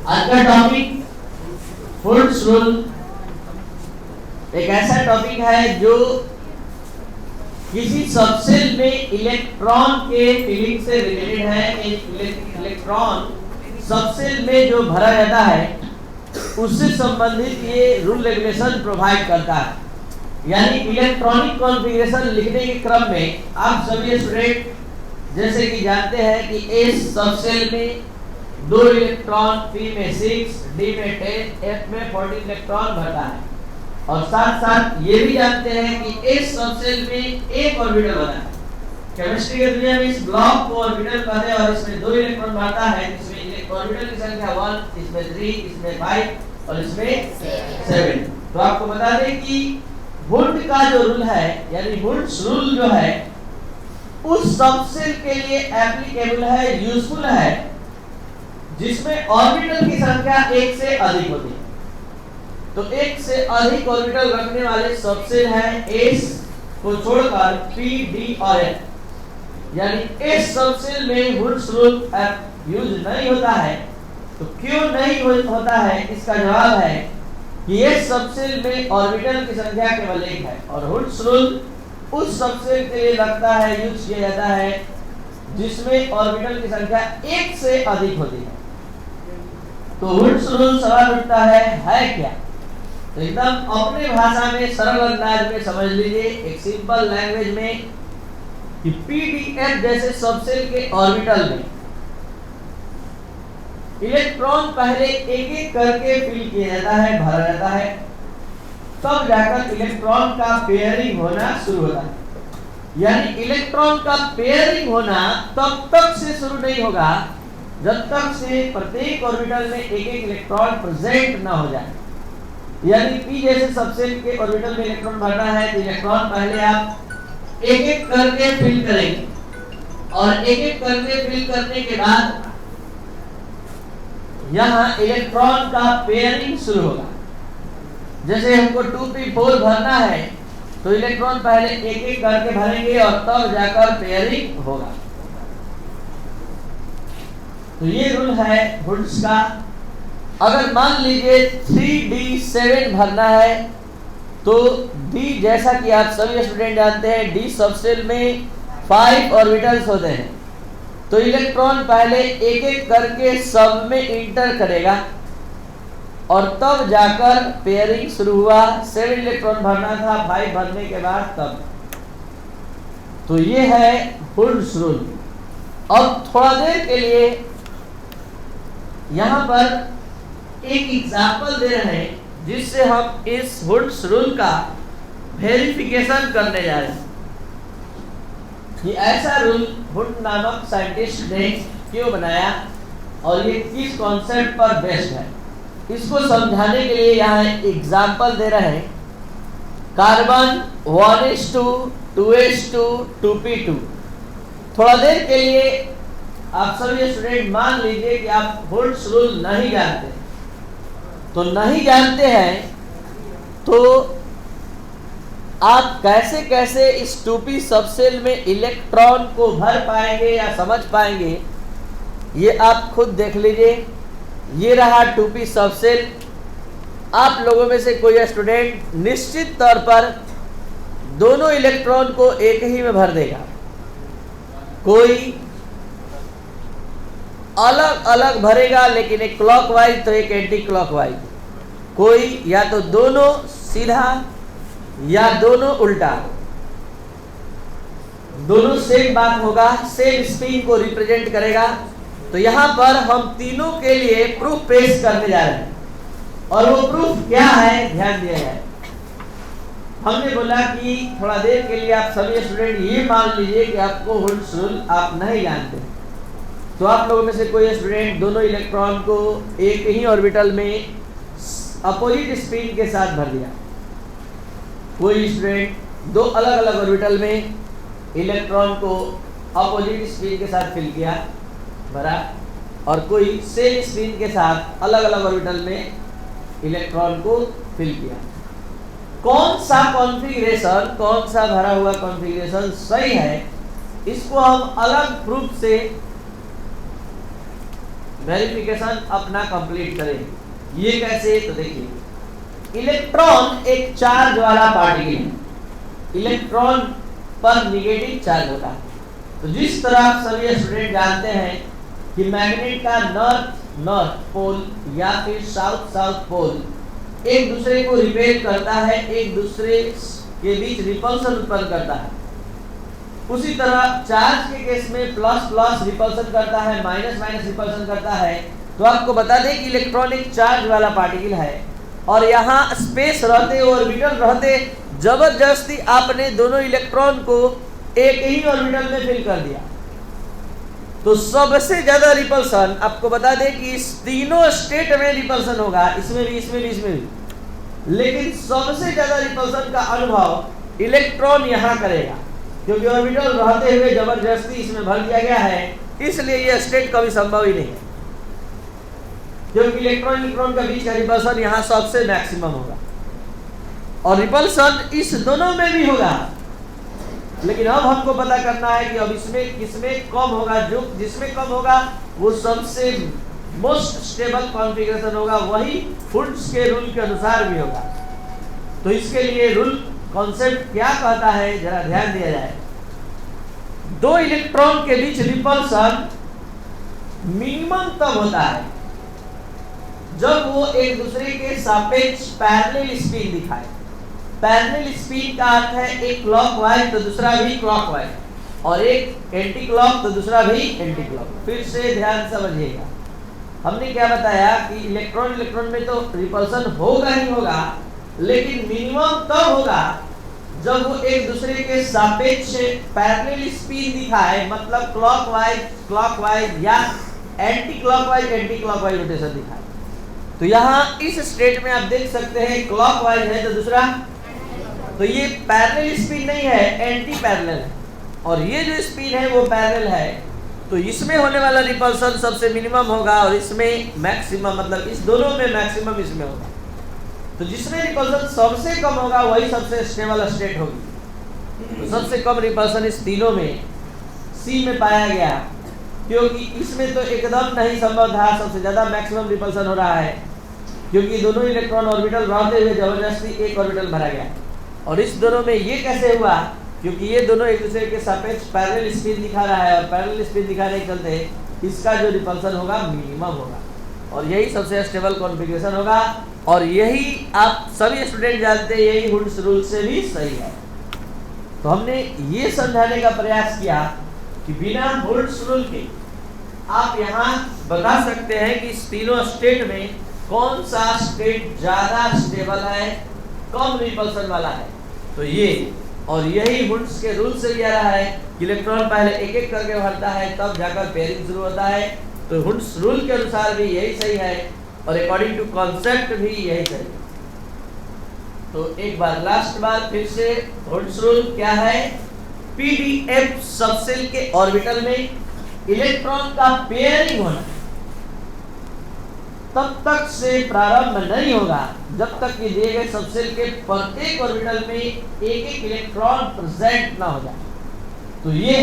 आज का topic hoods rule एक ऐसा टॉपिक है जो किसी सबसेल में इलेक्ट्रॉन के फीलिंग से रिलेटेड है। इलेक्ट्रॉन सबसेल में जो भरा जाता है उससे संबंधित ये रूल रेगुलेशन प्रोवाइड करता है। यानी इलेक्ट्रॉनिक कॉन्फ़िगरेशन लिखने के क्रम में आप सभी स्टूडेंट जैसे कि जानते हैं कि एस सबसेल में 2 इलेक्ट्रॉन, पी में 6, डी में 10, एफ में 14 इलेक्ट्रॉन भरता है। और साथ साथ ये भी जानते हैं कि एस सबसेल में एक ऑर्बिटल बना है। केमिस्ट्री की दुनिया में इस ब्लॉक को ऑर्बिटल कहते हैं और इसमें 2 इलेक्ट्रॉन भरता है। इसमें ऑर्बिटल की संख्या 1, इसमें 3, इसमें 5 और इसमें 7। तो आपको बता दें कि वुड का जो रूल है यानी वुड्स रूल जो है उस सबसेल के लिए एप्लीकेबल है, यूजफुल है, जिसमें ऑर्बिटल की संख्या 1 से अधिक होती है। तो 1 से अधिक ऑर्बिटल रखने वाले सबसेल है एस को छोड़कर पी, डी और एफ। यानी एस सबसेल में वुड्स रूल यूज नहीं होता है। तो क्यों नहीं होता है, इसका जवाब है कि एस सबसेल में ऑर्बिटल की संख्या केवल 1 है और वुड्स रूल उस सबसेल के लिए लगता है, यूज किया जाता है जिसमें ऑर्बिटल की संख्या 1 से अधिक होती है। तो वुड्स रूल सवाल उठता है क्या? तो एकदम अपने भाषा में सरल अंदाज में समझ लीजिए, एक सिंपल लैंग्वेज में कि पीडीएफ जैसे सबसेल के ऑर्बिटल में इलेक्ट्रॉन पहले एक एक करके फिल किया जाता है, भरा जाता है, तब जाकर इलेक्ट्रॉन का पेयरिंग होना शुरू होता है। यानी इलेक्ट्रॉन का पेयरिंग होना तब तक से शुरू नहीं होगा जब तक से प्रत्येक ऑर्बिटल में एक एक इलेक्ट्रॉन प्रेजेंट ना हो जाए। यानी पी जैसे सबसेल के ऑर्बिटल में इलेक्ट्रॉन भरना है तो इलेक्ट्रॉन पहले आप एक एक करके फिल करेंगे और एक एक करके फिल करने के बाद यहाँ इलेक्ट्रॉन का पेयरिंग शुरू होगा। जैसे हमको 2p4 भरना है तो इलेक्ट्रॉन पहले एक एक करके भरेंगे और तब जाकर पेयरिंग होगा। तो ये रूल है वुड्स का। अगर मान लीजिए 3d7 भरना है तो d, जैसा कि आप सभी स्टूडेंट जानते हैं, d सबसेल में 5 ऑर्बिटल्स होते हैं। तो इलेक्ट्रॉन पहले एक एक करके सब में इंटर करेगा और तब जाकर पेयरिंग शुरू हुआ। 7 इलेक्ट्रॉन भरना था, 5 भरने के बाद तब। तो ये है वुड्स रूल। अब थोड़ा देर के लिए यहाँ पर एक एग्जाम्पल दे रहे हैं जिससे हम इस वुड्स रूल का वेरिफिकेशन करने जा रहे हैं कि ऐसा रूल वुड नामक साइंटिस्ट ने क्यों बनाया और ये किस कॉन्सेप्ट पर बेस्ड है। इसको समझाने के लिए यहाँ एग्जाम्पल दे रहे हैं कार्बन 1s2 2s2 2p2। थोड़ा देर के लिए आप सभी स्टूडेंट मान लीजिए कि आप वुड्स रूल नहीं जानते। तो नहीं जानते हैं तो आप कैसे कैसे इस 2p सबसेल में इलेक्ट्रॉन को भर पाएंगे या समझ पाएंगे, ये आप खुद देख लीजिए। ये रहा 2p सबसेल। आप लोगों में से कोई स्टूडेंट निश्चित तौर पर दोनों इलेक्ट्रॉन को एक ही में भर देगा, कोई अलग अलग भरेगा लेकिन एक क्लॉकवाइज तो एक एंटी क्लॉकवाइज, कोई या तो दोनों सीधा या दोनों उल्टा। दोनों सेम बात होगा, सेम स्पिन को रिप्रेजेंट करेगा। तो यहाँ पर हम तीनों के लिए प्रूफ पेश करने जा रहे हैं और वो प्रूफ क्या है ध्यान दिया जाए। हमने बोला कि थोड़ा देर के लिए आप सभी स्टूडेंट ये मान लीजिए कि आपको वुड्स रूल आप नहीं जानते। तो आप लोगों में से कोई स्टूडेंट दोनों इलेक्ट्रॉन को एक ही ऑर्बिटल में अपोजिट स्पिन के साथ भर दिया। कोई स्टूडेंट 2 अलग अलग ऑर्बिटल में इलेक्ट्रॉन को अपोजिट स्पिन के साथ फिल किया, भरा, और कोई सेम स्पिन के साथ अलग अलग ऑर्बिटल में इलेक्ट्रॉन को फिल किया। कौन सा कॉन्फ़िगरेशन, कौन सा भरा हुआ कॉन्फ़िगरेशन सही है, इसको हम अलग प्रूफ से वेरिफिकेशन अपना कंप्लीट करें। ये कैसे, तो देखिए, इलेक्ट्रॉन एक चार्ज वाला पार्टिकल है, इलेक्ट्रॉन पर निगेटिव चार्ज होता है। तो जिस तरह सभी स्टूडेंट जानते हैं कि मैग्नेट का नॉर्थ पोल या फिर साउथ पोल एक दूसरे को रिपेल करता है, एक दूसरे के बीच रिपल्सन उत्पन्न करता है, उसी तरह चार्ज के केस में प्लस रिपल्सन करता है, माइनस रिपल्सन करता है। तो आपको बता दें कि इलेक्ट्रॉन एक चार्ज वाला पार्टिकल है और यहाँ स्पेस रहते, ऑर्बिटल रहते, जबरदस्ती आपने दोनों इलेक्ट्रॉन को एक ही ऑर्बिटल में फिल कर दिया, तो सबसे ज्यादा रिपल्सन आपको बता दें कि इस तीनों स्टेट में रिपल्सन होगा, इसमें भी। लेकिन सबसे ज्यादा रिपल्सन का अनुभव इलेक्ट्रॉन यहाँ करेगा, क्योंकि ऑर्बिटल रहते हुए जबरदस्ती इसमें भर दिया गया है, इसलिए यह स्टेट कभी संभव ही नहीं है, क्योंकि इलेक्ट्रॉन के बीच का रिपल्सन यहाँ सबसे मैक्सिमम होगा और रिपल्सन इस दोनों में भी होगा। लेकिन अब हमको पता करना है कि अब इसमें किसमें कम होगा, जो जिसमें कम होगा वो सबसे मोस्ट स्टेबल कॉन्फ़िगरेशन होगा, वही हुड्स के रूल के अनुसार भी होगा। तो इसके लिए रूल कॉन्सेप्ट क्या कहता है, जरा ध्यान दिया जाए। दो इलेक्ट्रॉन के बीच रिपल्सन मिनिमम तब होता है जब वो एक दूसरे के सापेक्ष पैरेलल स्पिन दिखाए। पैरेलल स्पिन का अर्थ है एक क्लॉकवाइज तो दूसरा भी क्लॉकवाइज, और एक एंटी क्लॉक तो दूसरा भी एंटी क्लॉक। फिर से ध्यान समझिएगा, हमने क्या बताया कि इलेक्ट्रॉन में तो रिपल्सन होगा ही होगा, लेकिन मिनिमम तब होगा जब वो एक दूसरे के सापेक्ष पैरेलल स्पिन दिखाए, मतलब क्लॉकवाइज या एंटी क्लॉकवाइज रोटेशन दिखाए। तो यहाँ इस स्टेट में आप देख सकते हैं क्लॉकवाइज है तो दूसरा, तो ये पैरेलल स्पिन नहीं है, एंटी पैरेलल है, और ये जो स्पिन है वो पैरेलल है। तो इसमें होने वाला रिपल्सन सबसे मिनिमम होगा और इसमें मैक्सिमम, मतलब इस दोनों में मैक्सिमम इसमें होगा। तो जिसमें रिपल्सन सबसे कम होगा वही सबसे स्टेबल स्टेट होगी। तो सबसे कम रिपल्सन इस तीनों में सी में पाया गया, क्योंकि इसमें तो एकदम नहीं संभव था, सबसे ज्यादा मैक्सिमम रिपल्सन हो रहा है, क्योंकि दोनों इलेक्ट्रॉन ऑर्बिटल रहते हुए जबरदस्ती एक ऑर्बिटल भरा गया। और इस दोनों में ये कैसे हुआ, क्योंकि ये दोनों एक दूसरे के सापेक्ष पैरेलल स्पिन दिखा रहा है, और पैरेलल स्पिन दिखाने के चलते इसका जो रिपल्सन होगा मिनिमम होगा, और यही सबसे स्टेबल कॉन्फ़िगरेशन होगा। और यही आप सभी स्टूडेंट जानते हैं, यही हुड्स रूल से भी सही है। तो हमने ये समझाने का प्रयास किया कि बिना हुड्स रूल के आप यहाँ बता सकते हैं कि इस तीनों स्टेट में कौन सा स्टेट ज्यादा स्टेबल है, कम रिपल्सन वाला है। तो ये और यही हुड्स के रूल से भी आ रहा है कि इलेक्ट्रॉन पहले एक एक करके भरता है, तब जाकर पेयरिंग शुरू होता है। तो हुड्स रूल के अनुसार भी यही सही है और अकॉर्डिंग टू कॉन्सेप्ट भी यही सही है। तो एक बार लास्ट बार फिर से हुड्स रूल क्या है, पीडीएफ सबसेल के ऑर्बिटल में इलेक्ट्रॉन का पेयरिंग होना तब तक से प्रारंभ नहीं होगा जब तक कि दिए गए सबसेल के प्रत्येक ऑर्बिटल में एक एक इलेक्ट्रॉन प्रेजेंट ना हो जाए। तो ये